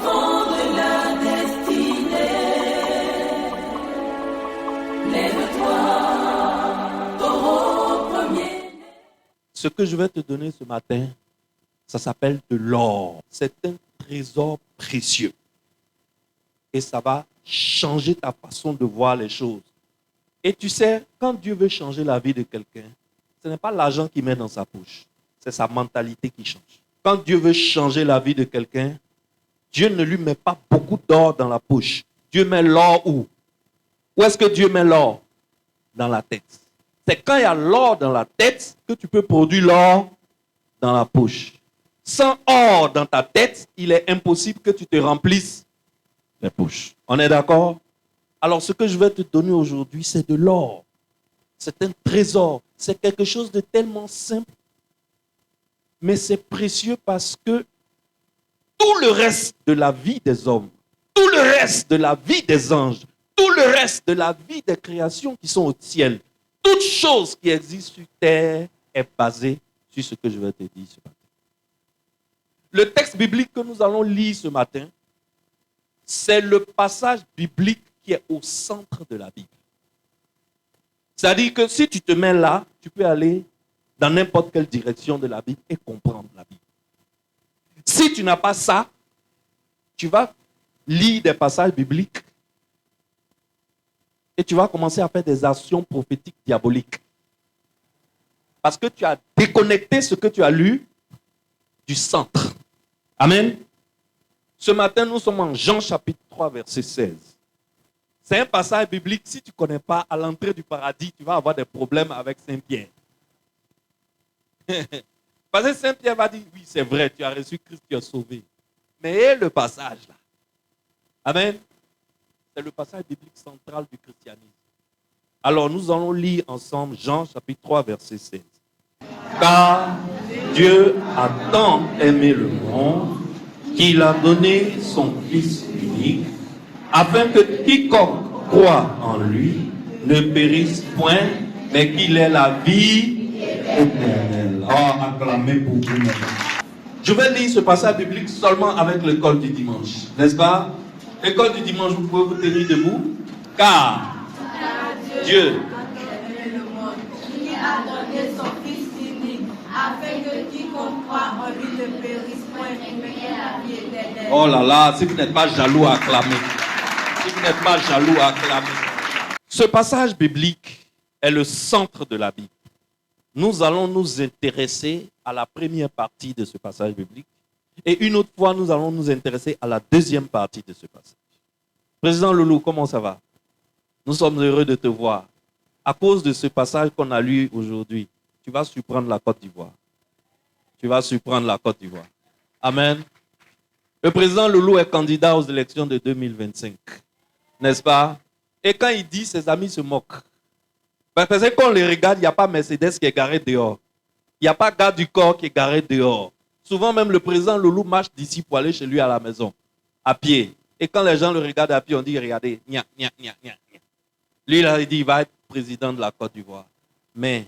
enfant de la destinée, lève-toi, taureau premier. Ce que je vais te donner ce matin, ça s'appelle de l'or. C'est un trésor précieux. Et ça va changer ta façon de voir les choses. Et tu sais, quand Dieu veut changer la vie de quelqu'un, ce n'est pas l'argent qu'il met dans sa poche, c'est sa mentalité qui change. Quand Dieu veut changer la vie de quelqu'un, Dieu ne lui met pas beaucoup d'or dans la poche. Dieu met l'or où? Où est-ce que Dieu met l'or? Dans la tête. C'est quand il y a l'or dans la tête que tu peux produire l'or dans la poche. Sans or dans ta tête, il est impossible que tu te remplisses les poches. On est d'accord? Alors ce que je vais te donner aujourd'hui, c'est de l'or. C'est un trésor. C'est quelque chose de tellement simple. Mais c'est précieux parce que tout le reste de la vie des hommes, tout le reste de la vie des anges, tout le reste de la vie des créations qui sont au ciel, toute chose qui existe sur terre est basée sur ce que je vais te dire ce matin. Le texte biblique que nous allons lire ce matin, c'est le passage biblique qui est au centre de la Bible. C'est-à-dire que si tu te mets là, tu peux aller dans n'importe quelle direction de la Bible et comprendre la Bible. Si tu n'as pas ça, tu vas lire des passages bibliques et tu vas commencer à faire des actions prophétiques diaboliques. Parce que tu as déconnecté ce que tu as lu du centre. Amen. Ce matin, nous sommes en Jean chapitre 3, verset 16. C'est un passage biblique. Si tu ne connais pas, à l'entrée du paradis, tu vas avoir des problèmes avec Saint-Pierre. Parce que Saint-Pierre va dire, oui, c'est vrai, tu as reçu Christ, tu es sauvé. Mais le passage là, amen, c'est le passage biblique central du christianisme. Alors nous allons lire ensemble Jean chapitre 3, verset 16. Car Dieu a tant aimé le monde qu'il a donné son Fils unique, afin que quiconque croit en lui ne périsse point, mais qu'il ait la vie éternelle. Acclamez pour vous. Je vais lire ce passage biblique seulement avec l'école du dimanche, n'est-ce pas? L'école du dimanche, vous pouvez vous tenir debout. Car Dieu qui a donné son Fils unique, afin que quiconque croit en lui ne périsse point, mais qu'il ait la vie éternelle. Oh là là, si vous n'êtes pas jaloux, acclamez. Si vous n'êtes pas jaloux, acclamez. Ce passage biblique est le centre de la Bible. Nous allons nous intéresser à la première partie de ce passage biblique. Et une autre fois, nous allons nous intéresser à la deuxième partie de ce passage. Président Loulou, comment ça va? Nous sommes heureux de te voir. À cause de ce passage qu'on a lu aujourd'hui, tu vas surprendre la Côte d'Ivoire. Tu vas surprendre la Côte d'Ivoire. Amen. Le président Loulou est candidat aux élections de 2025. N'est-ce pas? Et quand il dit, ses amis se moquent. Parce que quand on les regarde, il n'y a pas Mercedes qui est garé dehors. Il n'y a pas garde du corps qui est garé dehors. Souvent même le président Loulou marche d'ici pour aller chez lui à la maison, à pied. Et quand les gens le regardent à pied, on dit, regardez, gna, gna, gna, gna. Lui, là, il dit, il va être président de la Côte d'Ivoire. Mais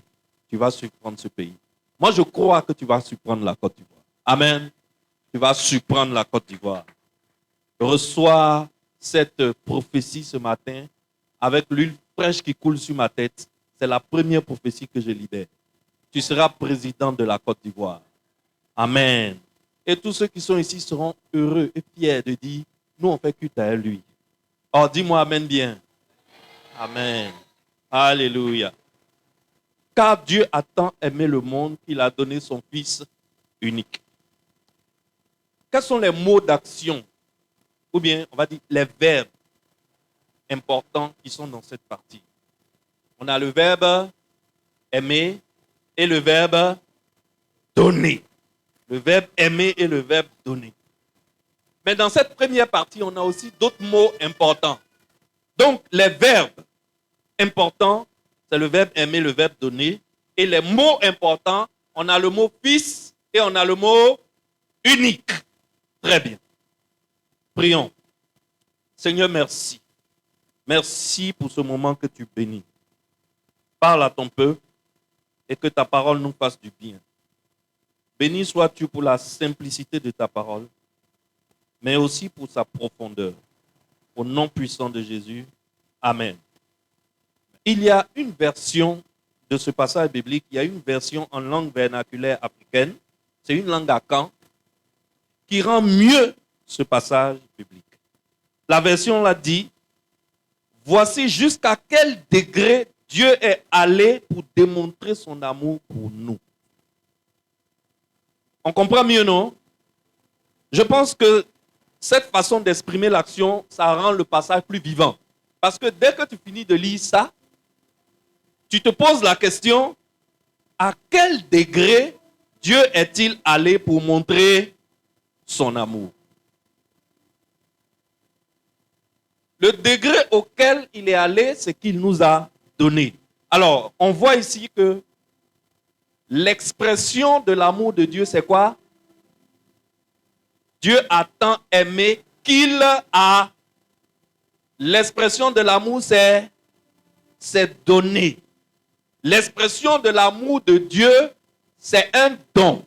tu vas surprendre ce pays. Moi, je crois que tu vas surprendre la Côte d'Ivoire. Amen. Tu vas surprendre la Côte d'Ivoire. Je reçois cette prophétie ce matin avec l'huile fraîche qui coule sur ma tête. C'est la première prophétie que je libère. Tu seras président de la Côte d'Ivoire. Amen. Et tous ceux qui sont ici seront heureux et fiers de dire, nous on fait culte à lui. Oh, dis-moi amen bien. Amen. Alléluia. Car Dieu a tant aimé le monde qu'il a donné son Fils unique. Quels sont les mots d'action, ou bien on va dire les verbes importants qui sont dans cette partie? On a le verbe aimer et le verbe donner. Le verbe aimer et le verbe donner. Mais dans cette première partie, on a aussi d'autres mots importants. Donc, les verbes importants, c'est le verbe aimer, le verbe donner. Et les mots importants, on a le mot fils et on a le mot unique. Très bien. Prions. Seigneur, merci. Merci pour ce moment que tu bénis. Parle à ton peuple et que ta parole nous fasse du bien. Béni sois-tu pour la simplicité de ta parole. mais aussi pour sa profondeur. Au nom puissant de Jésus, amen. Il y a une version de ce passage biblique, il y a une version en langue vernaculaire africaine, c'est une langue akan, qui rend mieux ce passage biblique. La version l'a dit, voici jusqu'à quel degré Dieu est allé pour démontrer son amour pour nous. On comprend mieux, non? Je pense que cette façon d'exprimer l'action, ça rend le passage plus vivant. Parce que dès que tu finis de lire ça, tu te poses la question, à quel degré Dieu est-il allé pour montrer son amour? Le degré auquel il est allé, c'est qu'il nous a donné. Alors, on voit ici que l'expression de l'amour de Dieu, c'est quoi? Dieu a tant aimé qu'il a. L'expression de l'amour, c'est donner. L'expression de l'amour de Dieu, c'est un don.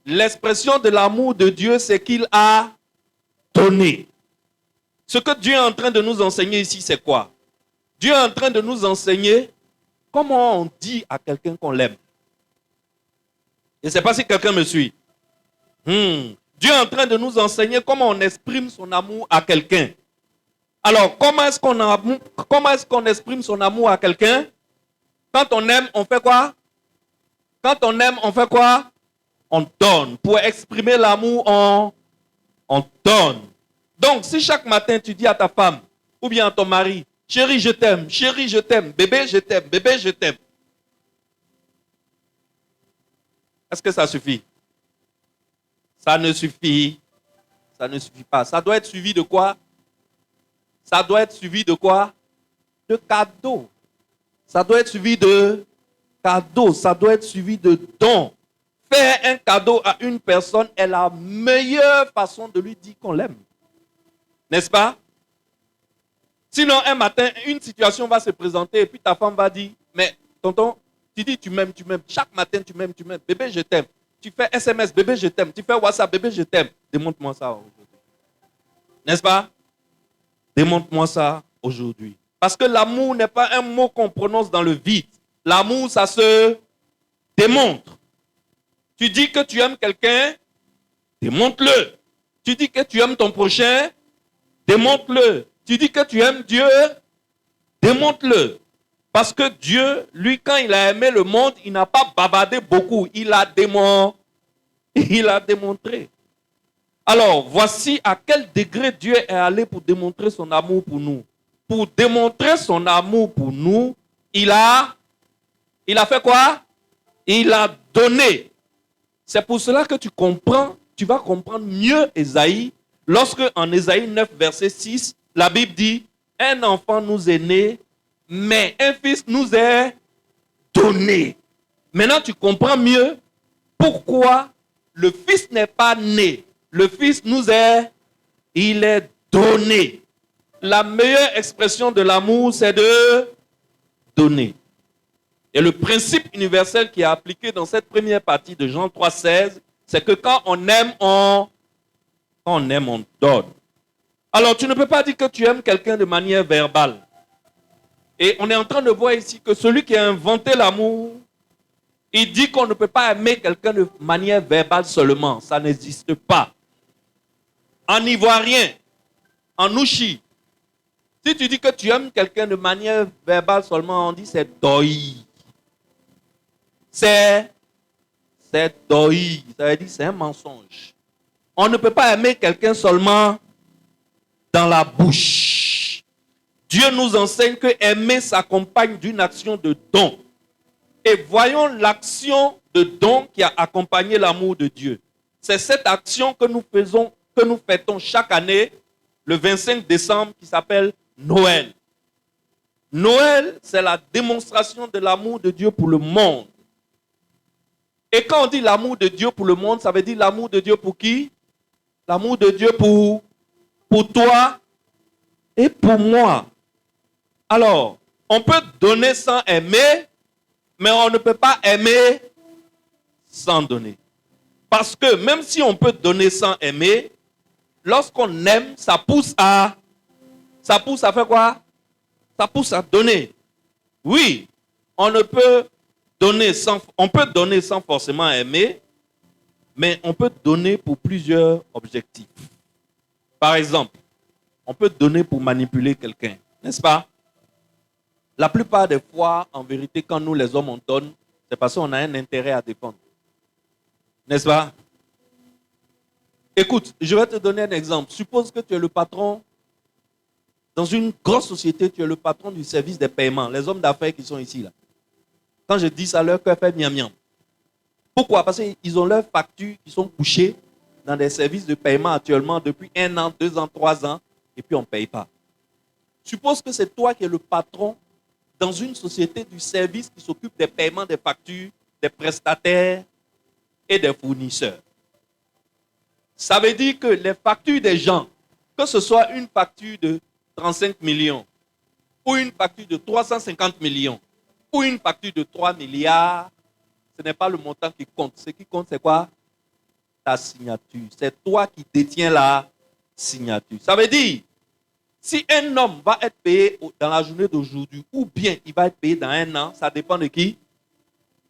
L'expression de l'amour de Dieu, c'est qu'il a donné. Ce que Dieu est en train de nous enseigner ici, c'est quoi? Dieu est en train de nous enseigner comment on dit à quelqu'un qu'on l'aime. Je ne sais pas si quelqu'un me suit. Dieu est en train de nous enseigner comment on exprime son amour à quelqu'un. Alors, comment est-ce qu'on exprime son amour à quelqu'un? Quand on aime, on fait quoi? Quand on aime, on fait quoi? On donne. Pour exprimer l'amour, on donne. Donc, si chaque matin tu dis à ta femme ou bien à ton mari, chérie, je t'aime, bébé, je t'aime, bébé, je t'aime. Est-ce que ça suffit? Ça ne suffit. Ça ne suffit pas. Ça doit être suivi de quoi? Ça doit être suivi de quoi? De cadeaux. Ça doit être suivi de cadeaux. Ça doit être suivi de dons. Faire un cadeau à une personne est la meilleure façon de lui dire qu'on l'aime. N'est-ce pas? Sinon, un matin, une situation va se présenter et puis ta femme va dire, mais tonton, tu dis tu m'aimes. Chaque matin, tu m'aimes. Bébé, je t'aime. Tu fais SMS, bébé, je t'aime. Tu fais WhatsApp, bébé, je t'aime. Démontre-moi ça aujourd'hui. N'est-ce pas? Démontre-moi ça aujourd'hui. Parce que l'amour n'est pas un mot qu'on prononce dans le vide. L'amour, ça se démontre. Tu dis que tu aimes quelqu'un, démontre-le. Tu dis que tu aimes ton prochain, démontre-le. Tu dis que tu aimes Dieu, démontre-le. Parce que Dieu, lui, quand il a aimé le monde, il n'a pas bavardé beaucoup. Il a démontré. Alors, voici à quel degré Dieu est allé pour démontrer son amour pour nous. Pour démontrer son amour pour nous, il a fait quoi? Il a donné. C'est pour cela que tu vas comprendre mieux Ésaïe, lorsque en Ésaïe 9, verset 6, la Bible dit, un enfant nous est né, mais un fils nous est donné. Maintenant, tu comprends mieux pourquoi le fils n'est pas né. Le fils il est donné. La meilleure expression de l'amour, c'est de donner. Et le principe universel qui est appliqué dans cette première partie de Jean 3,16, c'est que quand on aime, on donne. Alors, tu ne peux pas dire que tu aimes quelqu'un de manière verbale. Et on est en train de voir ici que celui qui a inventé l'amour, il dit qu'on ne peut pas aimer quelqu'un de manière verbale seulement. Ça n'existe pas. En ivoirien, en ouchi, si tu dis que tu aimes quelqu'un de manière verbale seulement, on dit c'est doi. C'est doi. Ça veut dire c'est un mensonge. On ne peut pas aimer quelqu'un seulement dans la bouche. Dieu nous enseigne que aimer s'accompagne d'une action de don. Et voyons l'action de don qui a accompagné l'amour de Dieu. C'est cette action que nous fêtons chaque année, le 25 décembre, qui s'appelle Noël. Noël, c'est la démonstration de l'amour de Dieu pour le monde. Et quand on dit l'amour de Dieu pour le monde, ça veut dire l'amour de Dieu pour qui? L'amour de Dieu pour toi et pour moi. Alors, on peut donner sans aimer, mais on ne peut pas aimer sans donner. Parce que même si on peut donner sans aimer, lorsqu'on aime, ça pousse à faire quoi? Ça pousse à donner. Oui, on peut donner sans forcément aimer, mais on peut donner pour plusieurs objectifs. Par exemple, on peut donner pour manipuler quelqu'un, n'est-ce pas? La plupart des fois, en vérité, quand nous les hommes on donne, c'est parce qu'on a un intérêt à défendre. N'est-ce pas? Écoute, je vais te donner un exemple. Suppose que tu es le patron, dans une grosse société, tu es le patron du service des paiements. Les hommes d'affaires qui sont ici, là. Quand je dis ça, leur cœur fait miam miam. Pourquoi? Parce qu'ils ont leurs factures qui sont couchées dans des services de paiement actuellement depuis 1 an, 2 ans, 3 ans, et puis on ne paye pas. Suppose que c'est toi qui es le patron dans une société du service qui s'occupe des paiements des factures, des prestataires et des fournisseurs. Ça veut dire que les factures des gens, que ce soit une facture de 35 millions, ou une facture de 350 millions, ou une facture de 3 milliards, ce n'est pas le montant qui compte. Ce qui compte, c'est quoi? Ta signature. C'est toi qui détiens la signature. Ça veut dire, si un homme va être payé dans la journée d'aujourd'hui, ou bien il va être payé dans 1 an, ça dépend de qui?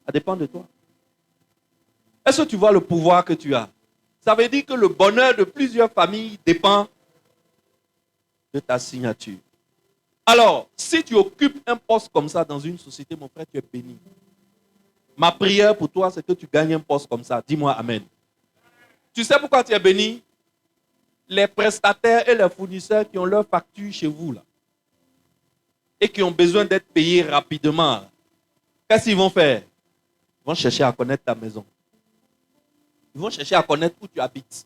Ça dépend de toi. Est-ce que tu vois le pouvoir que tu as? Ça veut dire que le bonheur de plusieurs familles dépend de ta signature. Alors, si tu occupes un poste comme ça dans une société, mon frère, tu es béni. Ma prière pour toi, c'est que tu gagnes un poste comme ça. Dis-moi Amen. Tu sais pourquoi tu es béni? Les prestataires et les fournisseurs qui ont leur facture chez vous, là, et qui ont besoin d'être payés rapidement, qu'est-ce qu'ils vont faire? Ils vont chercher à connaître ta maison. Ils vont chercher à connaître où tu habites.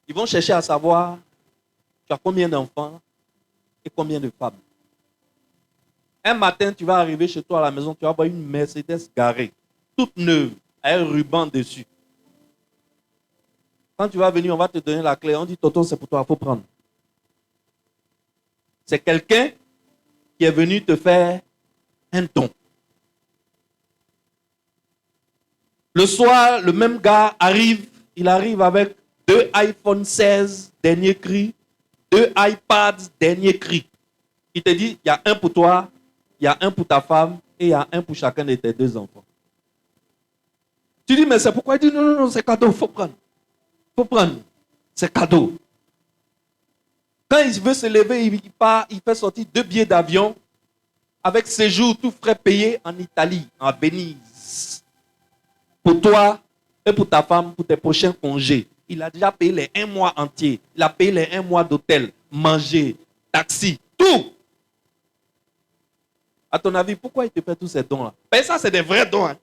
Ils vont chercher à savoir tu as combien d'enfants et combien de femmes. Un matin, tu vas arriver chez toi à la maison, tu vas voir une Mercedes garée, toute neuve, avec un ruban dessus. Quand tu vas venir, on va te donner la clé. On dit, Toto, c'est pour toi, il faut prendre. C'est quelqu'un qui est venu te faire un don. Le soir, le même gars arrive, il arrive avec 2 iPhone 16, dernier cri, 2 iPads, dernier cri. Il te dit, il y a un pour toi, il y a un pour ta femme et il y a un pour chacun de tes 2 enfants. Tu dis, mais c'est pourquoi? Il dit, non, non, non, c'est cadeau, il faut prendre. Il faut prendre. C'est cadeau. Quand il veut se lever, il part, il fait sortir 2 billets d'avion avec séjour, tout frais payé en Italie, en Venise. Pour toi et pour ta femme, pour tes prochains congés. Il a déjà payé les 1 mois entier. Il a payé les 1 mois d'hôtel, manger, taxi, tout. À ton avis, pourquoi il te fait tous ces dons-là? Ben ça, c'est des vrais dons. Hein.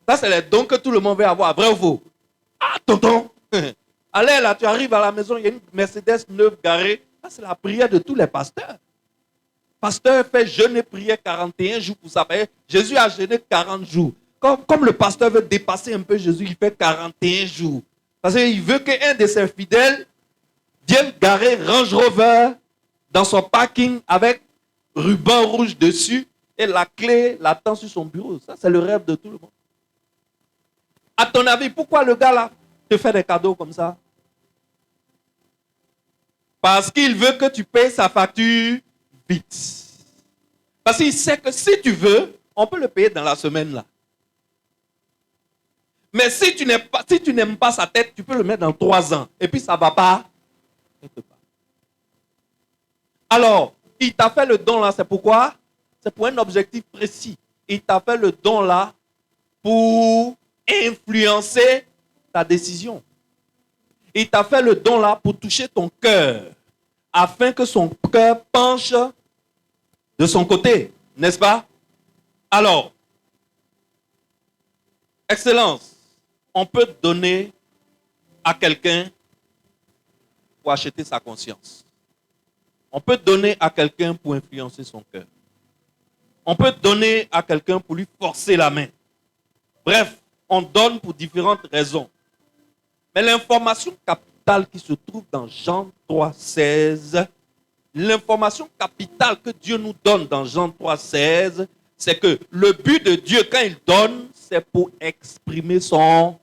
Ça, c'est les dons que tout le monde veut avoir, vrai ou faux? Ah, tonton! Allez, là, tu arrives à la maison, il y a une Mercedes neuve garée. Ça, c'est la prière de tous les pasteurs. Pasteur fait jeûne et prière 41 jours pour ça. Jésus a jeûné 40 jours. Comme le pasteur veut dépasser un peu Jésus, il fait 41 jours. Parce qu'il veut qu'un de ses fidèles vienne garer Range Rover dans son parking avec ruban rouge dessus et la clé l'attend sur son bureau. Ça, c'est le rêve de tout le monde. À ton avis, pourquoi le gars là te fait des cadeaux comme ça? Parce qu'il veut que tu payes sa facture vite. Parce qu'il sait que si tu veux, on peut le payer dans la semaine là. Mais si tu n'aimes pas sa tête, tu peux le mettre dans 3 ans. Et puis ça ne va pas. Alors, il t'a fait le don là, c'est pourquoi? C'est pour un objectif précis. Il t'a fait le don là pour influencer ta décision. Il t'a fait le don là pour toucher ton cœur, afin que son cœur penche de son côté, n'est-ce pas? Alors, Excellence, on peut donner à quelqu'un pour acheter sa conscience. On peut donner à quelqu'un pour influencer son cœur. On peut donner à quelqu'un pour lui forcer la main. Bref, on donne pour différentes raisons. Mais l'information capitale qui se trouve dans Jean 3,16, l'information capitale que Dieu nous donne dans Jean 3,16, c'est que le but de Dieu, quand il donne, c'est pour exprimer son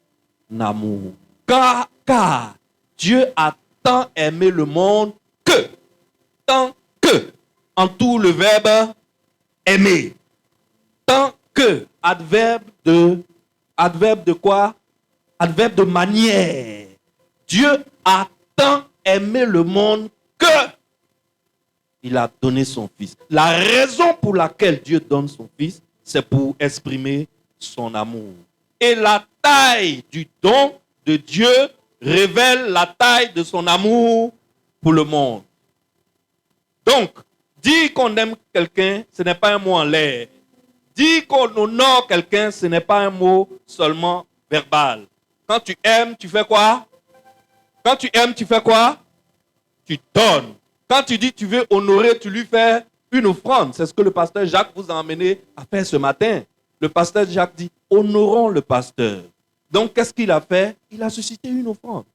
amour. Car Dieu a tant aimé le monde que. Tant que. En tout le verbe aimer. Tant que. Adverbe de quoi? Adverbe de manière. Dieu a tant aimé le monde que il a donné son fils. La raison pour laquelle Dieu donne son fils, c'est pour exprimer son amour. Et la taille du don de Dieu révèle la taille de son amour pour le monde. Donc, dire qu'on aime quelqu'un, ce n'est pas un mot en l'air. Dire qu'on honore quelqu'un, ce n'est pas un mot seulement verbal. Quand tu aimes, tu fais quoi? Quand tu aimes, tu fais quoi? Tu donnes. Quand tu dis tu veux honorer, tu lui fais une offrande. C'est ce que le pasteur Jacques vous a emmené à faire ce matin. Le pasteur Jacques dit, honorons le pasteur. Donc, qu'est-ce qu'il a fait? Il a suscité une offrande.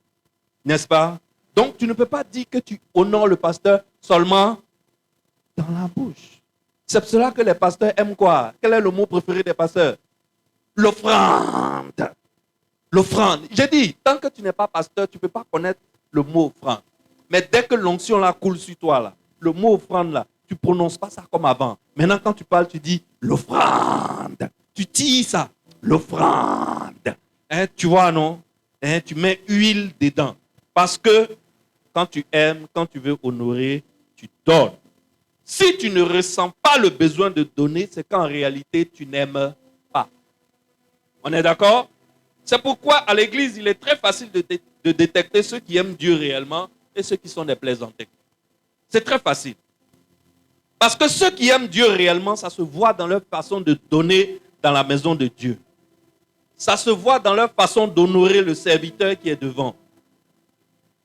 N'est-ce pas? Donc, tu ne peux pas dire que tu honores le pasteur seulement dans la bouche. C'est pour cela que les pasteurs aiment quoi? Quel est le mot préféré des pasteurs? L'offrande. L'offrande. J'ai dit, tant que tu n'es pas pasteur, tu ne peux pas connaître le mot offrande. Mais dès que l'onction là coule sur toi, là, le mot offrande là, tu ne prononces pas ça comme avant. Maintenant, quand tu parles, tu dis l'offrande. Tu tires ça, l'offrande. Hein, tu vois, non? Hein, tu mets huile dedans. Parce que quand tu aimes, quand tu veux honorer, tu donnes. Si tu ne ressens pas le besoin de donner, c'est qu'en réalité, tu n'aimes pas. On est d'accord? C'est pourquoi à l'église, il est très facile de détecter ceux qui aiment Dieu réellement et ceux qui sont des plaisantins. C'est très facile. Parce que ceux qui aiment Dieu réellement, ça se voit dans leur façon de donner dans la maison de Dieu. Ça se voit dans leur façon d'honorer le serviteur qui est devant.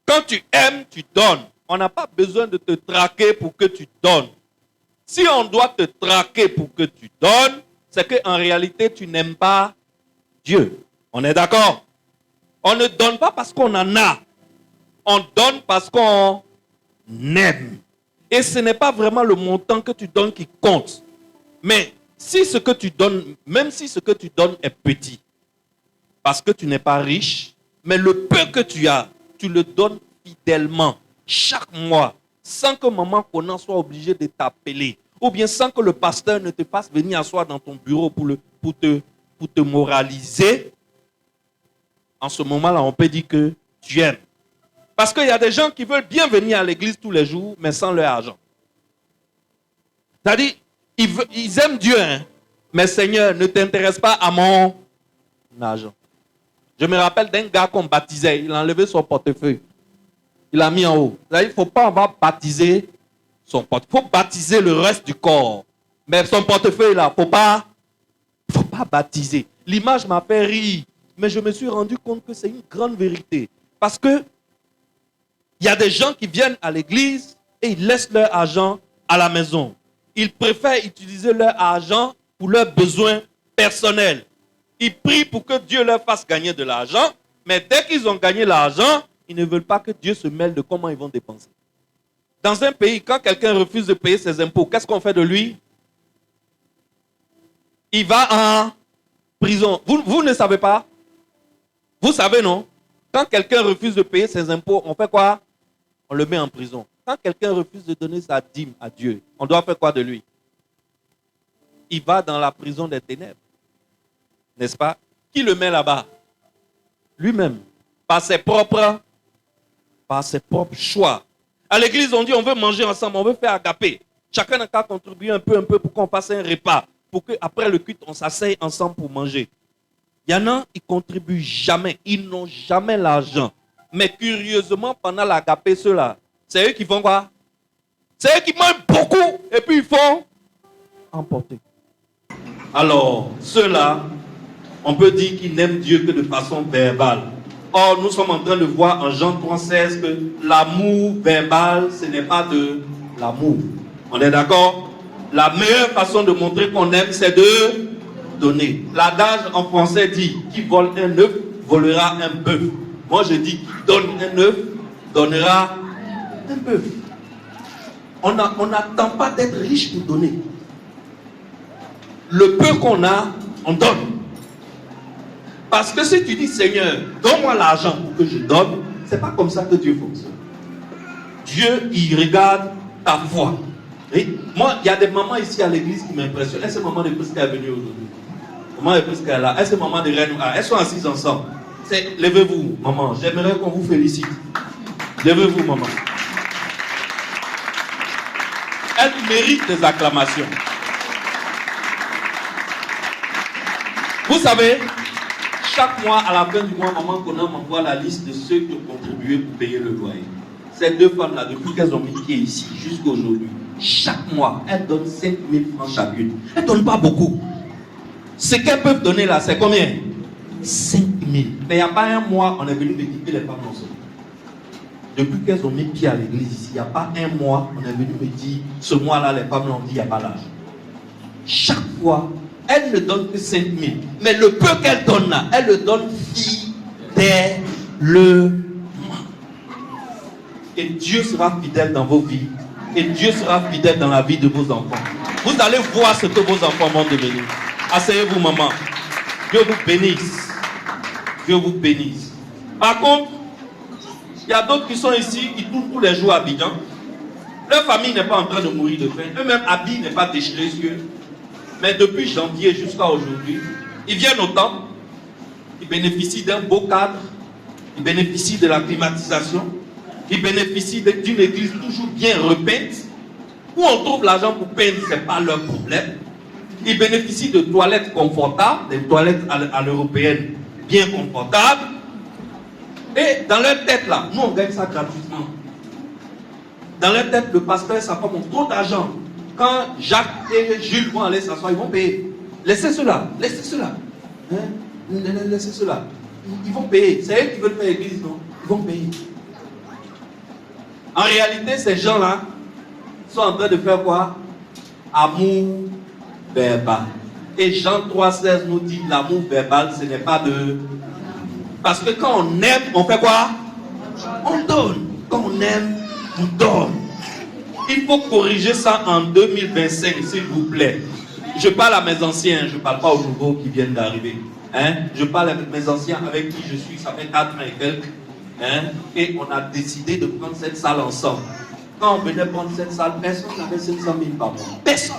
Quand tu aimes, tu donnes. On n'a pas besoin de te traquer pour que tu donnes. Si on doit te traquer pour que tu donnes, c'est qu'en réalité, tu n'aimes pas Dieu. On est d'accord? On ne donne pas parce qu'on en a. On donne parce qu'on aime. Et ce n'est pas vraiment le montant que tu donnes qui compte. Mais si ce que tu donnes, même si ce que tu donnes est petit, parce que tu n'es pas riche, mais le peu que tu as, tu le donnes fidèlement, chaque mois, sans que maman Conan soit obligée de t'appeler, ou bien sans que le pasteur ne te fasse venir asseoir dans ton bureau pour te moraliser. En ce moment-là, on peut dire que tu aimes. Parce qu'il y a des gens qui veulent bien venir à l'église tous les jours, mais sans leur argent. C'est-à-dire, ils aiment Dieu, hein, mais Seigneur, ne t'intéresse pas à mon argent. Je me rappelle d'un gars qu'on baptisait, il a enlevé son portefeuille. Il l'a mis en haut. Il ne faut pas avoir baptisé son portefeuille. Il faut baptiser le reste du corps. Mais son portefeuille là, il ne faut pas baptiser. L'image m'a fait rire. Mais je me suis rendu compte que c'est une grande vérité. Parce que il y a des gens qui viennent à l'église et ils laissent leur argent à la maison. Ils préfèrent utiliser leur argent pour leurs besoins personnels. Ils prient pour que Dieu leur fasse gagner de l'argent, mais dès qu'ils ont gagné l'argent, ils ne veulent pas que Dieu se mêle de comment ils vont dépenser. Dans un pays, quand quelqu'un refuse de payer ses impôts, qu'est-ce qu'on fait de lui? Il va en prison. Vous ne savez pas? Vous savez, non? Quand quelqu'un refuse de payer ses impôts, on fait quoi? On le met en prison. Quand quelqu'un refuse de donner sa dîme à Dieu, on doit faire quoi de lui? Il va dans la prison des ténèbres. N'est-ce pas? Qui le met là-bas? Lui-même. Par ses propres choix. À l'église, on dit on veut manger ensemble, on veut faire agapé. Chacun n'a qu'à contribuer un peu pour qu'on fasse un repas. Pour qu'après le culte, on s'asseye ensemble pour manger. Il y en a, ils ne contribuent jamais. Ils n'ont jamais l'argent. Mais curieusement, pendant l'agapé, ceux-là, c'est eux qui font quoi? C'est eux qui mangent beaucoup et puis ils font emporter. Alors, ceux-là, on peut dire qu'ils n'aiment Dieu que de façon verbale. Or, nous sommes en train de voir en Jean 3,16 que l'amour verbal, ce n'est pas de l'amour. On est d'accord? La meilleure façon de montrer qu'on aime, c'est de donner. L'adage en français dit, qui vole un œuf, volera un bœuf. Moi, je dis, qui donne un œuf, donnera un bœuf. On n'attend pas d'être riche pour donner. Le peu qu'on a, on donne. Parce que si tu dis, Seigneur, donne-moi l'argent pour que je donne, c'est pas comme ça que Dieu fonctionne. Dieu, il regarde ta foi. Et moi, il y a des mamans ici à l'église qui m'impressionnent. Est-ce que maman de Prisca est venue aujourd'hui? Maman de Prisca est là. Est-ce que maman de Reine? Elles sont assises ensemble. Levez-vous, maman. J'aimerais qu'on vous félicite. Levez-vous, maman. Elle mérite des acclamations. Vous savez, chaque mois, à la fin du mois, maman Conan m'envoie la liste de ceux qui ont contribué pour payer le loyer. Ces deux femmes-là, depuis qu'elles ont mis pied ici, jusqu'à aujourd'hui, chaque mois, elles donnent 5 000 francs chacune. Elles ne donnent pas beaucoup. Ce qu'elles peuvent donner là, c'est combien? 5 000. Mais il n'y a pas un mois, on est venu m'équiper les femmes ensemble. Depuis qu'elles ont mis pied à l'église ici, il n'y a pas un mois, on est venu me dire, ce mois-là, les femmes l'ont dit, il n'y a pas d'argent. Chaque fois, elles ne donnent que 5 000. Mais le peu qu'elles donnent là, elles le donnent fidèlement. Et Dieu sera fidèle dans vos vies. Et Dieu sera fidèle dans la vie de vos enfants. Vous allez voir ce que vos enfants vont devenir. Asseyez-vous, maman. Dieu vous bénisse. Dieu vous bénisse. Par contre, il y a d'autres qui sont ici, qui tournent tous les jours à Abidjan. Leur famille n'est pas en train de mourir de faim. Eux-mêmes, Abid n'est pas déchiré sur eux. Mais depuis janvier jusqu'à aujourd'hui, ils viennent au temple. Ils bénéficient d'un beau cadre. Ils bénéficient de la climatisation. Ils bénéficient d'une église toujours bien repeinte. Où on trouve l'argent pour peindre, ce n'est pas leur problème. Ils bénéficient de toilettes confortables, des toilettes à l'européenne bien confortables. Et dans leur tête là, nous on gagne ça gratuitement. Dans leur tête, le pasteur, ça prend trop d'argent. Quand Jacques et Jules vont aller s'asseoir, ils vont payer. Laissez cela, laissez cela. Hein? Laissez cela. Ils vont payer. C'est eux qui veulent faire l'église, non? Ils vont payer. En réalité, ces gens-là sont en train de faire quoi? Amour verbal. Et Jean 3,16 nous dit l'amour verbal, ce n'est pas de... Parce que quand on aime, on fait quoi? On donne. Quand on aime, on donne. Il faut corriger ça en 2025, s'il vous plaît. Je parle à mes anciens, je ne parle pas aux nouveaux qui viennent d'arriver. Hein? Je parle avec mes anciens avec qui je suis, ça fait 4 ans et quelques. Hein? Et on a décidé de prendre cette salle ensemble. Quand on venait prendre cette salle, personne n'avait 500 000 par mois. Personne.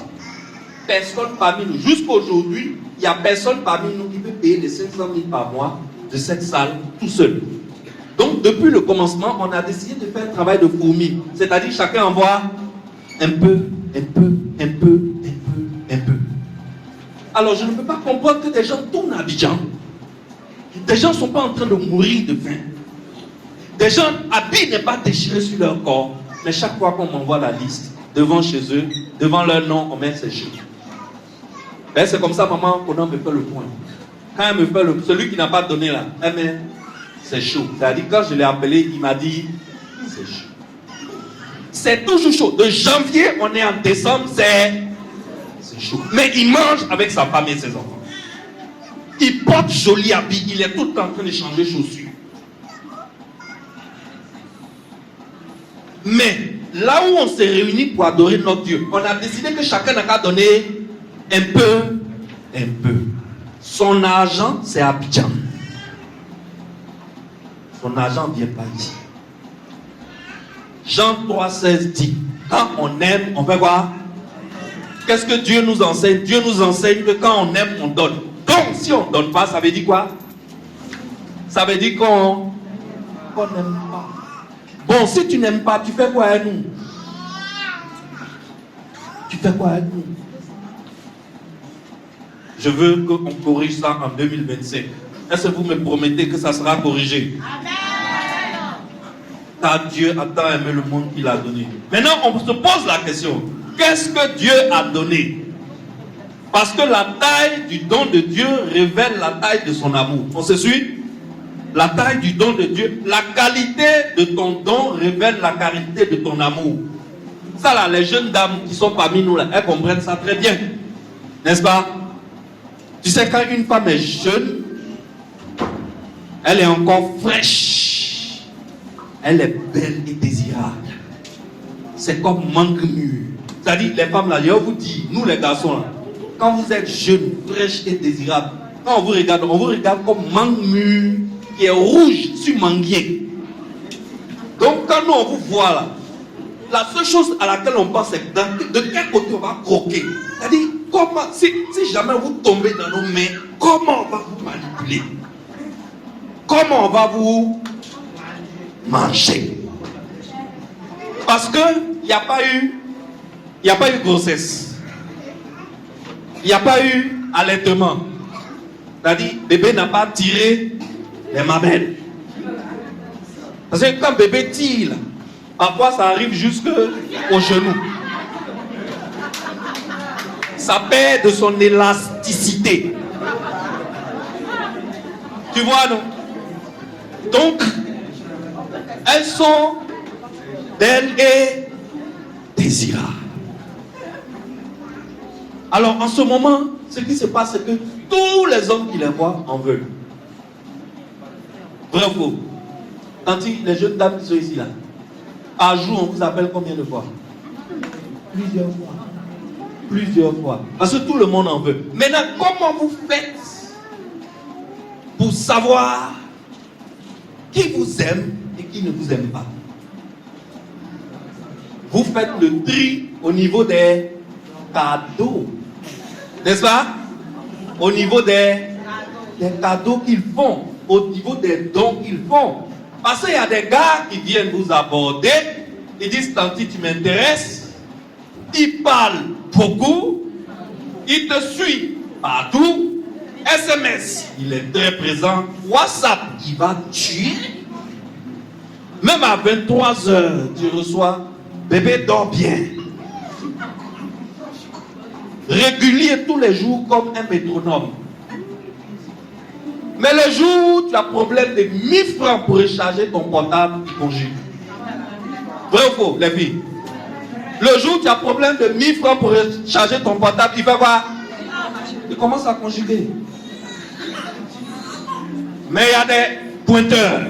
Personne parmi nous. Jusqu'à aujourd'hui, il n'y a personne parmi nous qui peut payer les 500 000 par mois de cette salle tout seul. Donc, depuis le commencement, on a décidé de faire un travail de fourmi. C'est-à-dire, chacun envoie un peu, un peu, un peu, un peu, un peu. Alors, je ne peux pas comprendre que des gens tournent à Abidjan. Des gens ne sont pas en train de mourir de faim. Des gens, habits n'est pas déchiré sur leur corps. Mais chaque fois qu'on m'envoie la liste, devant chez eux, devant leur nom, on met ses chiffres. Ben, c'est comme ça, maman, qu'on me fait le point. Quand elle me fait celui qui n'a pas donné là, elle met, c'est chaud. C'est-à-dire, quand je l'ai appelé, il m'a dit, c'est chaud. C'est toujours chaud. De janvier, on est en décembre, c'est chaud. Mais il mange avec sa femme et ses enfants. Il porte joli habit, il est tout le temps en train de changer chaussures. Mais là où on s'est réunis pour adorer notre Dieu, on a décidé que chacun n'a qu'à donner un peu, un peu. Son argent, c'est Abidjan. Son argent ne vient pas ici. Jean 3,16 dit, quand on aime, on fait quoi? Qu'est-ce que Dieu nous enseigne? Dieu nous enseigne que quand on aime, on donne. Donc, si on ne donne pas, ça veut dire quoi? Ça veut dire qu'on n'aime pas. Bon, si tu n'aimes pas, tu fais quoi à nous? Tu fais quoi à nous? Je veux qu'on corrige ça en 2025. Est-ce que vous me promettez que ça sera corrigé? Amen. Car Dieu a tant aimé le monde qu'il a donné. Maintenant, on se pose la question. Qu'est-ce que Dieu a donné? Parce que la taille du don de Dieu révèle la taille de son amour. On se suit? La taille du don de Dieu, la qualité de ton don révèle la qualité de ton amour. Ça là, les jeunes dames qui sont parmi nous là, elles comprennent ça très bien. N'est-ce pas? Tu sais, quand une femme est jeune, elle est encore fraîche. Elle est belle et désirable. C'est comme mangue mûr. C'est-à-dire, les femmes là, je vous dis, nous les garçons là, quand vous êtes jeune, fraîche et désirable, quand on vous regarde comme mangue mûr qui est rouge sur manguier. Donc quand nous on vous voit là, la seule chose à laquelle on pense, c'est de quel côté on va croquer. C'est-à-dire, comment, si jamais vous tombez dans nos mains, comment on va vous manipuler? Comment on va vous manger? Parce qu'il n'y a pas eu grossesse. Il n'y a pas eu allaitement. C'est-à-dire, bébé n'a pas tiré les mamelles. Parce que quand bébé tire, parfois ça arrive jusqu'au genou. Ça perd de son élasticité. Tu vois, non? Donc, elles sont belles et désirables. Alors, en ce moment, ce qui se passe, c'est que tous les hommes qui les voient en veulent. Vrai ou faux? Quand les jeunes dames qui sont ici, là, par jour, on vous appelle combien de fois? Plusieurs fois. Plusieurs fois. Parce que tout le monde en veut. Maintenant, comment vous faites pour savoir qui vous aime et qui ne vous aime pas? Vous faites le tri au niveau des cadeaux. N'est-ce pas? Au niveau des cadeaux qu'ils font. Au niveau des dons qu'ils font. Parce qu'il y a des gars qui viennent vous aborder. Ils disent, Tanti, tu m'intéresses. Ils parlent beaucoup. Ils te suivent partout. SMS, il est très présent. WhatsApp, il va tuer. Même à 23h, tu reçois, bébé dort bien. Régulier tous les jours comme un métronome. Mais le jour où tu as problème de 1000 francs pour recharger ton portable, il conjugue. Vrai ou faux, les filles? Le jour où tu as problème de 1000 francs pour recharger ton portable, il fait quoi? Il commence à conjuguer. Mais il y a des pointeurs.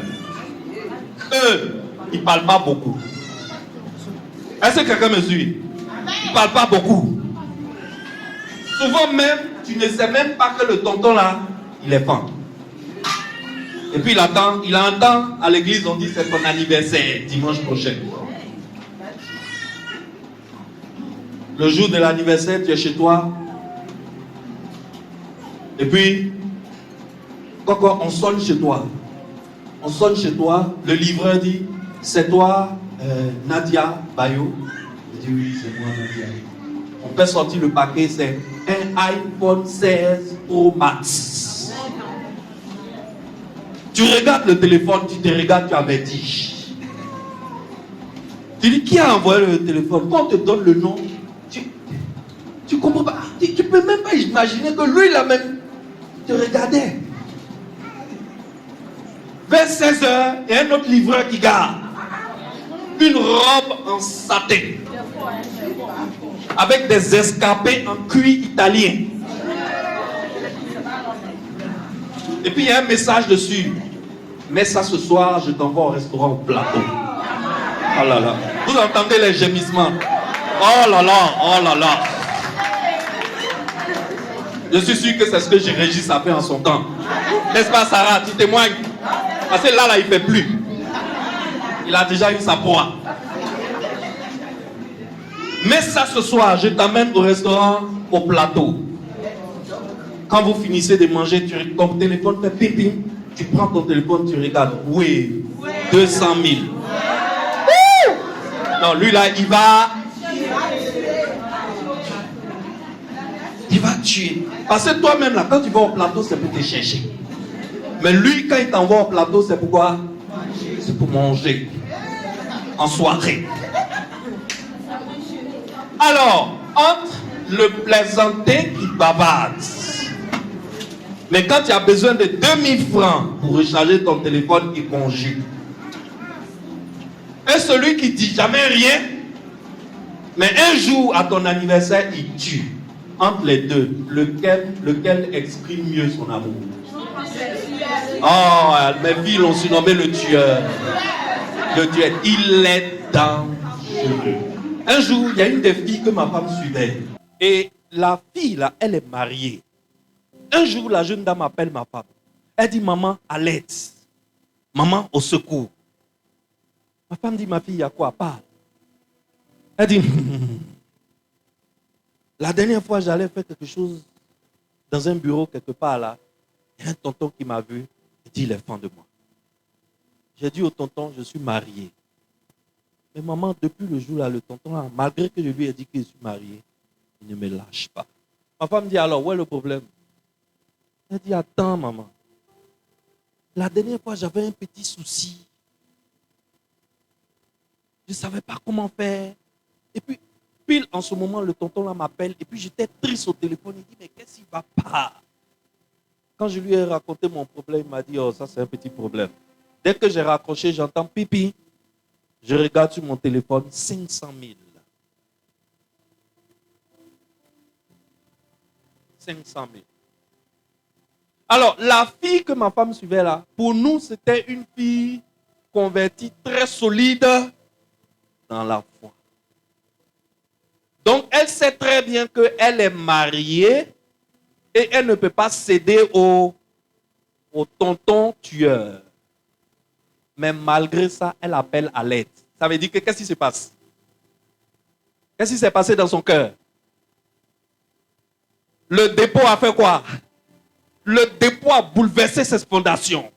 Eux, ils ne parlent pas beaucoup. Est-ce que quelqu'un me suit? Ils ne parlent pas beaucoup. Souvent même, tu ne sais même pas que le tonton là, il est fan. Et puis il entend à l'église, on dit c'est ton anniversaire, dimanche prochain. Le jour de l'anniversaire, tu es chez toi. Et puis, quand on sonne chez toi, le livreur dit, c'est toi, Nadia Bayo? Je dis oui, c'est moi, Nadia. On peut sortir le paquet, c'est un iPhone 16 Pro Max. Tu regardes le téléphone, tu te regardes, tu avais dit. Tu dis, qui a envoyé le téléphone? Quand on te donne le nom, tu comprends pas. Tu peux même pas imaginer que lui, là même, te regardait. Vers 16h, il y a un autre livreur qui garde une robe en satin avec des escarpés en cuir italien. Et puis il y a un message dessus. Mais ça, ce soir, je t'envoie au restaurant au plateau. Oh là là. Vous entendez les gémissements? Oh là là, oh là là. Je suis sûr que c'est ce que Régis a fait en son temps. N'est-ce pas, Sarah? Tu témoignes? Parce que là, il ne fait plus. Il a déjà eu sa proie. Mais ça, ce soir, je t'amène au restaurant au plateau. Quand vous finissez de manger, ton téléphone fait pim pim. Tu prends ton téléphone, tu regardes. Oui, 200 000. Non, lui là, il va tuer. Parce que toi-même là, quand tu vas au plateau, c'est pour te chercher. Mais lui, quand il t'envoie au plateau, c'est pourquoi? C'est pour manger. En soirée. Alors, entre le plaisantin qui bavarde, mais quand tu as besoin de 2000 francs pour recharger ton téléphone, il conjugue. Et celui qui dit jamais rien, mais un jour à ton anniversaire, il tue. Entre les deux, lequel exprime mieux son amour? Oh, mes filles l'ont surnommé le tueur. Le tueur, il est dangereux. Un jour, il y a une des filles que ma femme suivait. Et la fille, là, elle est mariée. Un jour, la jeune dame appelle ma femme. Elle dit, maman, à l'aide. Maman, au secours. Ma femme dit, ma fille, il y a quoi? Parle. Elle dit, la dernière fois, j'allais faire quelque chose dans un bureau quelque part là. Il y a un tonton qui m'a vu. Il dit, il est fan de moi. J'ai dit au tonton, je suis marié. Mais maman, depuis le jour là, le tonton là, malgré que je lui ai dit que je suis marié, il ne me lâche pas. Ma femme dit, alors, où est le problème? Elle dit, attends maman. La dernière fois, j'avais un petit souci. Je ne savais pas comment faire. Et puis, pile en ce moment, le tonton là m'appelle. Et puis, j'étais triste au téléphone. Il dit, mais qu'est-ce qui ne va pas? Quand je lui ai raconté mon problème, il m'a dit, oh, ça c'est un petit problème. Dès que j'ai raccroché, j'entends pipi. Je regarde sur mon téléphone, 500 000. 500 000. Alors, la fille que ma femme suivait là, pour nous, c'était une fille convertie très solide dans la foi. Donc, elle sait très bien qu'elle est mariée et elle ne peut pas céder au tonton tueur. Mais malgré ça, elle appelle à l'aide. Ça veut dire que qu'est-ce qui se passe? Qu'est-ce qui s'est passé dans son cœur? Le dépôt a fait quoi? Le dépôt a bouleversé ses fondations.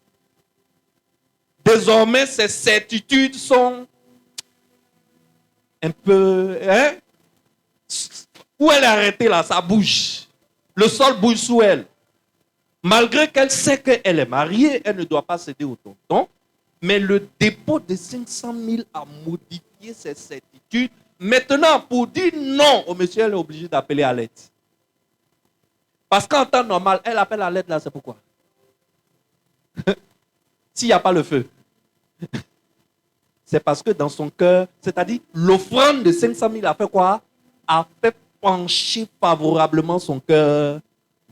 Désormais, ses certitudes sont un peu... Hein? Où elle est arrêtée là, ça bouge. Le sol bouge sous elle. Malgré qu'elle sait qu'elle est mariée, elle ne doit pas céder au tonton. Mais le dépôt de 500 000 a modifié ses certitudes. Maintenant, pour dire non au monsieur, elle est obligée d'appeler à l'aide. Parce qu'en temps normal, elle appelle à l'aide là, c'est pourquoi? S'il n'y a pas le feu. C'est parce que dans son cœur, c'est-à-dire l'offrande de 500 000 a fait quoi? A fait pencher favorablement son cœur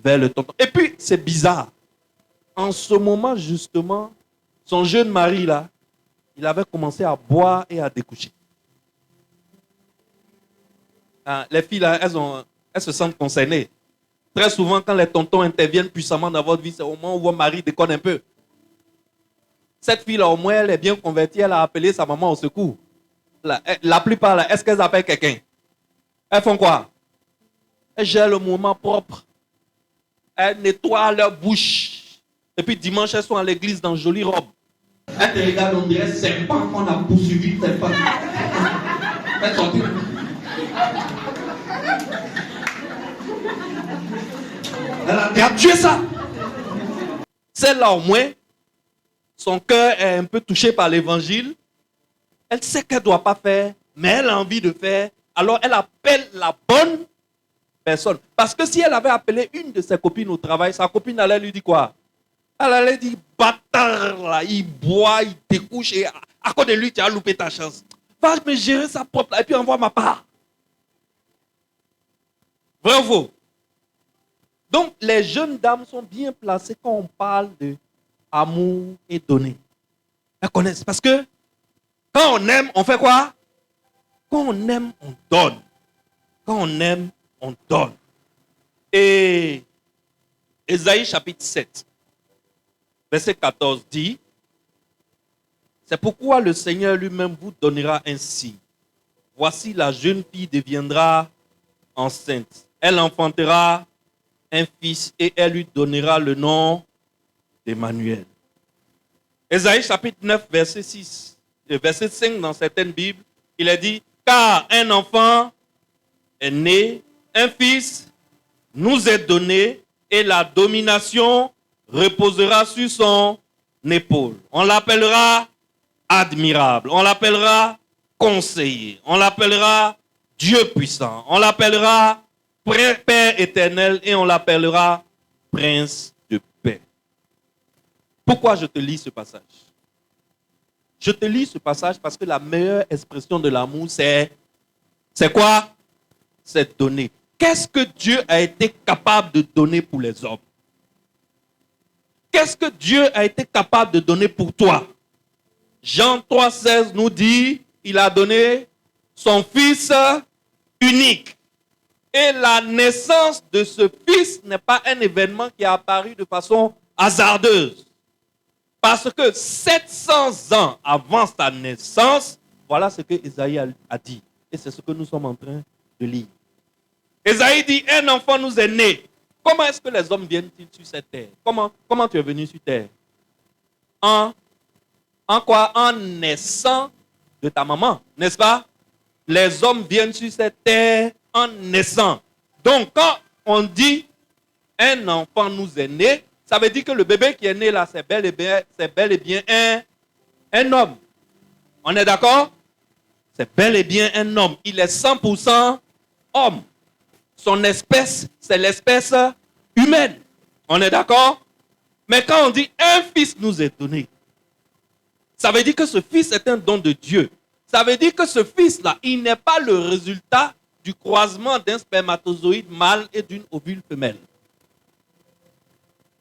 vers le tonton. Et puis, c'est bizarre. En ce moment, justement, son jeune mari, là, il avait commencé à boire et à découcher. Les filles, là, elles se sentent concernées. Très souvent, quand les tontons interviennent puissamment dans votre vie, c'est au moment où votre mari déconne un peu. Cette fille-là, au moins, elle est bien convertie, elle a appelé sa maman au secours. La plupart, là, est-ce qu'elles appellent quelqu'un? Elles font quoi? Elles gèrent le moment propre. Elles nettoient leur bouche. Et puis dimanche, elles sont à l'église dans une jolie robe. Elles te regardent, on dirait c'est pas qu'on a poursuivi, c'est pas. Elles sont toutes. Elle a tué ça. Celle-là, au moins, son cœur est un peu touché par l'évangile. Elle sait qu'elle ne doit pas faire, mais elle a envie de faire. Alors, elle appelle la bonne personne. Parce que si elle avait appelé une de ses copines au travail, sa copine allait lui dire quoi? Elle allait dire, bâtard, là, il boit, il découche, et à cause de lui, tu as loupé ta chance. Va me gérer sa propre, et puis envoie ma part. Vrai ou faux? Donc, les jeunes dames sont bien placées quand on parle de amour et donner. Elles connaissent. Parce que quand on aime, on fait quoi? Quand on aime, on donne. Quand on aime, on donne. Et Ésaïe chapitre 7, verset 14 dit, c'est pourquoi le Seigneur lui-même vous donnera un signe. Voici la jeune fille deviendra enceinte. Elle enfantera un fils et elle lui donnera le nom d'Emmanuel. Ésaïe chapitre 9, verset 6, verset 5 dans certaines Bibles, il est dit, car un enfant est né, un fils nous est donné et la domination reposera sur son épaule. On l'appellera admirable, on l'appellera conseiller, on l'appellera Dieu puissant, on l'appellera Père éternel et on l'appellera Prince de paix. Pourquoi je te lis ce passage? Je te lis ce passage parce que la meilleure expression de l'amour, c'est quoi? C'est donner. Qu'est-ce que Dieu a été capable de donner pour les hommes? Qu'est-ce que Dieu a été capable de donner pour toi? Jean 3,16 nous dit, il a donné son Fils unique. Et la naissance de ce Fils n'est pas un événement qui est apparu de façon hasardeuse. Parce que 700 ans avant sa naissance, voilà ce que Isaïe a dit. Et c'est ce que nous sommes en train de lire. Ésaïe dit, un enfant nous est né. Comment est-ce que les hommes viennent-ils sur cette terre? Comment tu es venu sur terre? En quoi? En naissant de ta maman, n'est-ce pas? Les hommes viennent sur cette terre en naissant. Donc, quand on dit un enfant nous est né, ça veut dire que le bébé qui est né là, c'est bel et bien un homme. On est d'accord? C'est bel et bien un homme. Il est 100% homme. Son espèce, c'est l'espèce humaine. On est d'accord? Mais quand on dit un fils nous est donné, ça veut dire que ce fils est un don de Dieu. Ça veut dire que ce fils-là, il n'est pas le résultat du croisement d'un spermatozoïde mâle et d'une ovule femelle.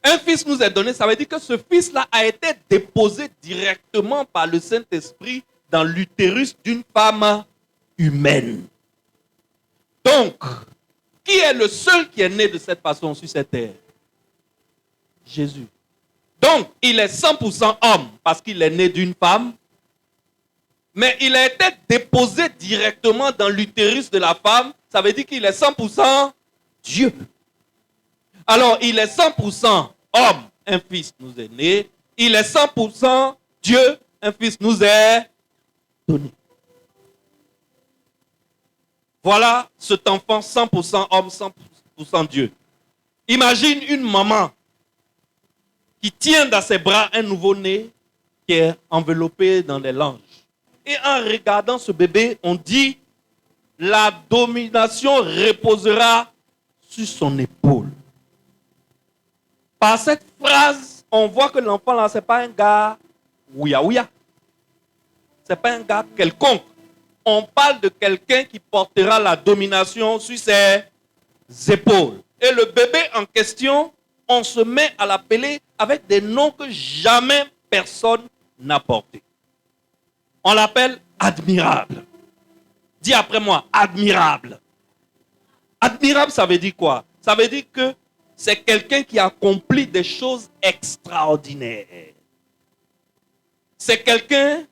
Un fils nous est donné, ça veut dire que ce fils-là a été déposé directement par le Saint-Esprit dans l'utérus d'une femme humaine. Donc, qui est le seul qui est né de cette façon sur cette terre? Jésus. Donc, il est 100% homme parce qu'il est né d'une femme, mais il a été déposé directement dans l'utérus de la femme, ça veut dire qu'il est 100% Dieu. Alors, il est 100% homme, un fils nous est né. Il est 100% Dieu, un fils nous est donné. Voilà cet enfant 100% homme, 100% Dieu. Imagine une maman qui tient dans ses bras un nouveau-né qui est enveloppé dans des langes. Et en regardant ce bébé, on dit, la domination reposera sur son épaule. Par cette phrase, on voit que l'enfant là, ce n'est pas un gars ouya. Ce n'est pas un gars quelconque. On parle de quelqu'un qui portera la domination sur ses épaules. Et le bébé en question, on se met à l'appeler avec des noms que jamais personne n'a portés. On l'appelle admirable. Dis après moi, admirable. Admirable, ça veut dire quoi? Ça veut dire que c'est quelqu'un qui accomplit des choses extraordinaires. C'est quelqu'un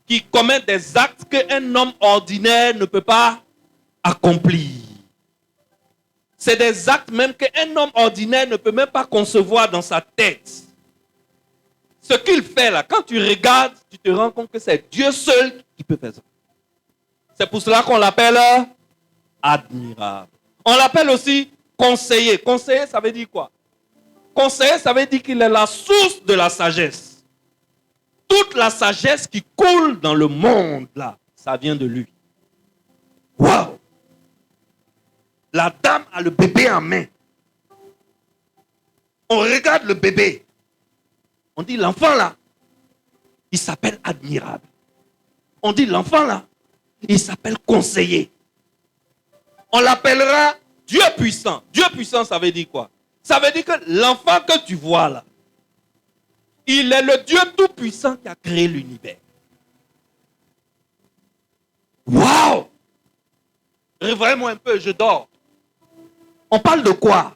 qui commet des actes qu'un homme ordinaire ne peut pas accomplir. C'est des actes même qu'un homme ordinaire ne peut même pas concevoir dans sa tête. Ce qu'il fait là, quand tu regardes, tu te rends compte que c'est Dieu seul qui peut faire ça. C'est pour cela qu'on l'appelle admirable. On l'appelle aussi conseiller. Conseiller, ça veut dire quoi? Conseiller, ça veut dire qu'il est la source de la sagesse. Toute la sagesse qui coule dans le monde, là, ça vient de lui. Waouh! La dame a le bébé en main. On regarde le bébé. On dit l'enfant là, il s'appelle admirable. On dit l'enfant là, il s'appelle conseiller. On l'appellera Dieu puissant. Dieu puissant, ça veut dire quoi? Ça veut dire que l'enfant que tu vois là, il est le Dieu tout-puissant qui a créé l'univers. Waouh! Réveille-moi un peu, je dors. On parle de quoi?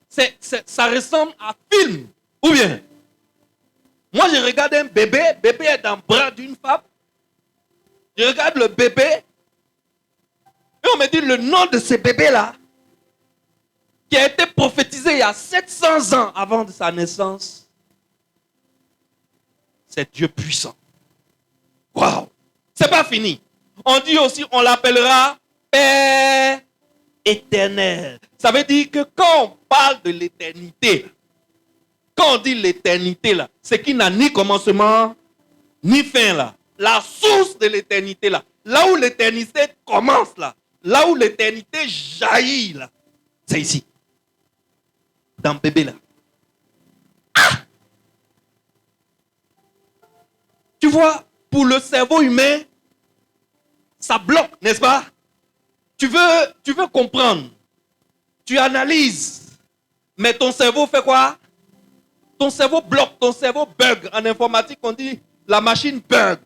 Ça ressemble à film. Ou bien, moi je regarde un bébé est dans le bras d'une femme. Je regarde le bébé. Et on me dit le nom de ce bébé-là, qui a été prophétisé il y a 700 ans avant de sa naissance, c'est Dieu puissant. Waouh! C'est pas fini. On dit aussi, on l'appellera Père éternel. Ça veut dire que quand on parle de l'éternité, quand on dit l'éternité là, c'est qui n'a ni commencement, ni fin là. La source de l'éternité là, là où l'éternité commence là où l'éternité jaillit là, c'est ici. Dans bébé là. Ah! Tu vois, pour le cerveau humain, ça bloque, n'est-ce pas? Tu veux comprendre. Tu analyses. Mais ton cerveau fait quoi? Ton cerveau bloque, ton cerveau bug. En informatique, on dit la machine bug.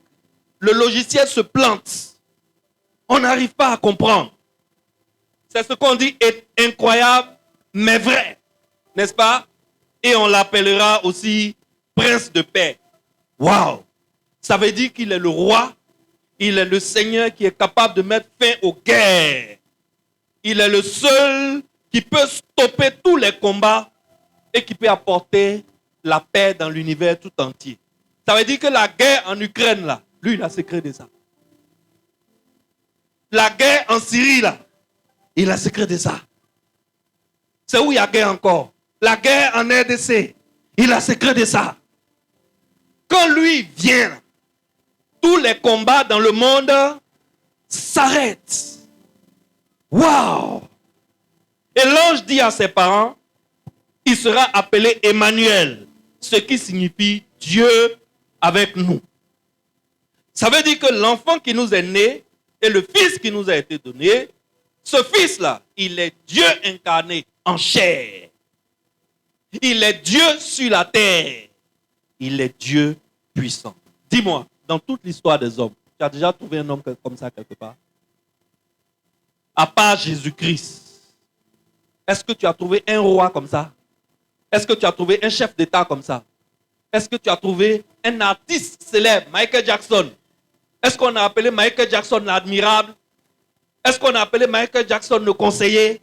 Le logiciel se plante. On n'arrive pas à comprendre. C'est ce qu'on dit est incroyable, mais vrai. N'est-ce pas? Et on l'appellera aussi prince de paix. Waouh! Ça veut dire qu'il est le roi Il est le Seigneur qui est capable de mettre fin aux guerres. Il est le seul qui peut stopper tous les combats et qui peut apporter la paix dans l'univers tout entier. Ça veut dire que la guerre en Ukraine, là, lui, il a secret de ça. La guerre en Syrie, là, il a secret de ça. C'est où il y a guerre encore. La guerre en RDC, il a secret de ça. Quand lui vient, tous les combats dans le monde s'arrêtent. Waouh! Et l'ange dit à ses parents, il sera appelé Emmanuel, ce qui signifie Dieu avec nous. Ça veut dire que l'enfant qui nous est né et le fils qui nous a été donné, ce fils-là, il est Dieu incarné en chair. Il est Dieu sur la terre. Il est Dieu puissant. Dis-moi, dans toute l'histoire des hommes, tu as déjà trouvé un homme comme ça quelque part? À part Jésus-Christ. Est-ce que tu as trouvé un roi comme ça? Est-ce que tu as trouvé un chef d'État comme ça? Est-ce que tu as trouvé un artiste célèbre, Michael Jackson? Est-ce qu'on a appelé Michael Jackson l'admirable? Est-ce qu'on a appelé Michael Jackson le conseiller?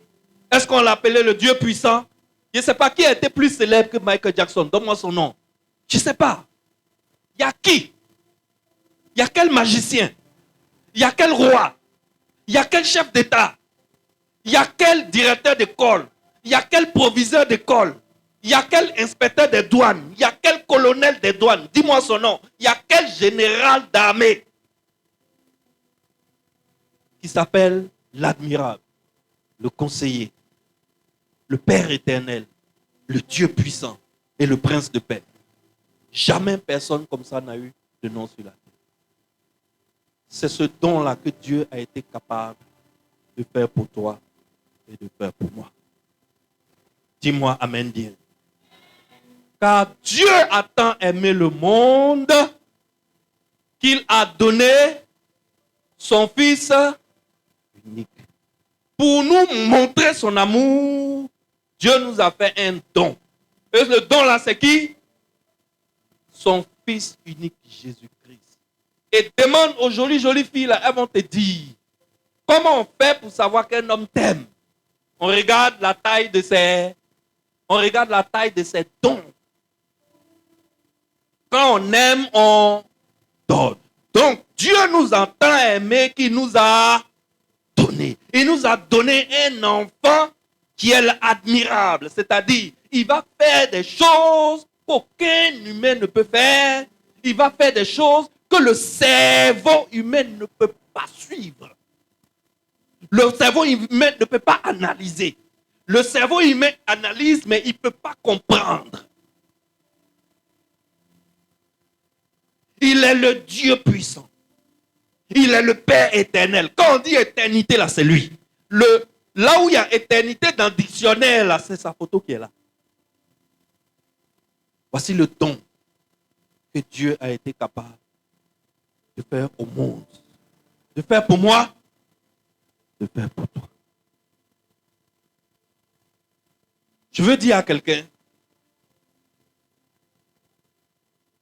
Est-ce qu'on l'a appelé le Dieu puissant? Je ne sais pas qui a été plus célèbre que Michael Jackson. Donne-moi son nom. Je ne sais pas. Il y a qui? Il y a quel magicien? Il y a quel roi? Il y a quel chef d'État? Il y a quel directeur d'école? Il y a quel proviseur d'école? Il y a quel inspecteur des douanes? Il y a quel colonel des douanes? Dis-moi son nom. Il y a quel général d'armée qui s'appelle l'admirable, le conseiller, le Père éternel, le Dieu puissant et le prince de paix? Jamais personne comme ça n'a eu de nom sur la terre. C'est ce don-là que Dieu a été capable de faire pour toi et de faire pour moi. Dis-moi amen bien. Car Dieu a tant aimé le monde qu'il a donné son Fils unique. Pour nous montrer son amour, Dieu nous a fait un don. Et le don là, c'est qui? Son Fils unique, Jésus-Christ. Et demande aux jolies filles là, elles vont te dire, comment on fait pour savoir qu'un homme t'aime? On regarde la taille de ses dons. Quand on aime, on donne. Donc, Dieu nous a tant aimé qu'il nous a donné. Il nous a donné un enfant qui est admirable. C'est-à-dire, il va faire des choses qu'aucun humain ne peut faire. Il va faire des choses que le cerveau humain ne peut pas suivre. Le cerveau humain ne peut pas analyser. Le cerveau humain analyse, mais il ne peut pas comprendre. Il est le Dieu puissant. Il est le Père éternel. Quand on dit éternité, là, c'est lui. Là où il y a éternité dans le dictionnaire, là, c'est sa photo qui est là. Voici le don que Dieu a été capable de faire au monde. De faire pour moi, de faire pour toi. Je veux dire à quelqu'un,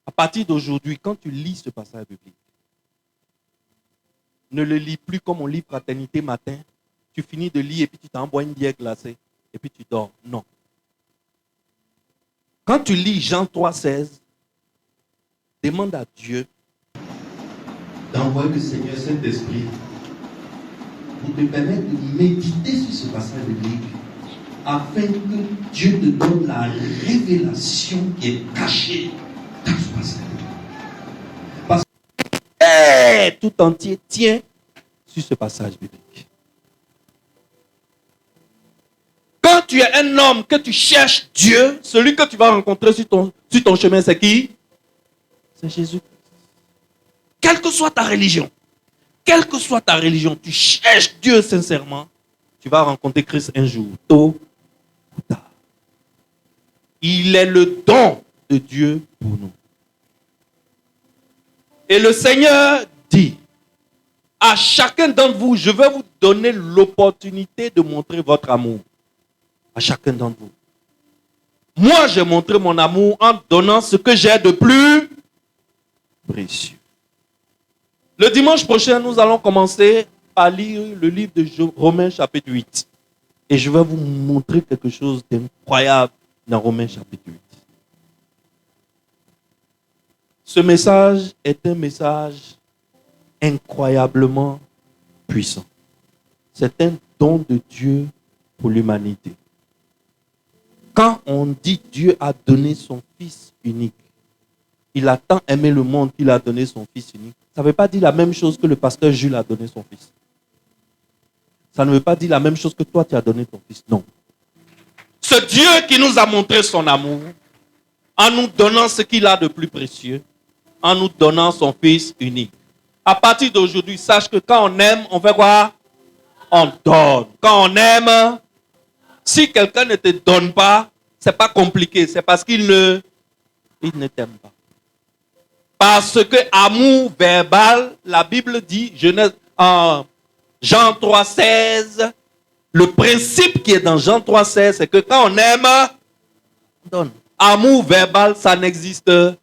à partir d'aujourd'hui, quand tu lis ce passage biblique, ne le lis plus comme on lit Fraternité matin. Tu finis de lire et puis tu t'envoies une bière glacée et puis tu dors. Non. Quand tu lis Jean 3,16, demande à Dieu d'envoyer le Seigneur Saint-Esprit pour te permettre de méditer sur ce passage biblique afin que Dieu te donne la révélation qui est cachée dans ce passage. Parce que tout entier tient sur ce passage biblique. Quand tu es un homme que tu cherches Dieu, celui que tu vas rencontrer sur ton chemin, c'est qui? C'est Jésus. Quelle que soit ta religion, tu cherches Dieu sincèrement, tu vas rencontrer Christ un jour, tôt ou tard. Il est le don de Dieu pour nous. Et le Seigneur dit, à chacun d'entre vous, je vais vous donner l'opportunité de montrer votre amour. À chacun d'entre vous. Moi, j'ai montré mon amour en donnant ce que j'ai de plus précieux. Le dimanche prochain, nous allons commencer à lire le livre de Romains chapitre 8. Et je vais vous montrer quelque chose d'incroyable dans Romains chapitre 8. Ce message est un message incroyablement puissant. C'est un don de Dieu pour l'humanité. Quand on dit Dieu a donné son Fils unique, il a tant aimé le monde qu'il a donné son Fils unique. Ça ne veut pas dire la même chose que le pasteur Jules a donné son Fils. Ça ne veut pas dire la même chose que toi tu as donné ton Fils. Non. Ce Dieu qui nous a montré son amour, en nous donnant ce qu'il a de plus précieux, en nous donnant son Fils unique. À partir d'aujourd'hui, sache que quand on aime, on fait quoi? On donne. Quand on aime, si quelqu'un ne te donne pas, ce n'est pas compliqué. C'est parce qu'il ne t'aime pas. Parce que amour verbal, la Bible dit, en Jean 3,16, le principe qui est dans Jean 3,16, c'est que quand on aime, on donne. Amour verbal, ça n'existe pas.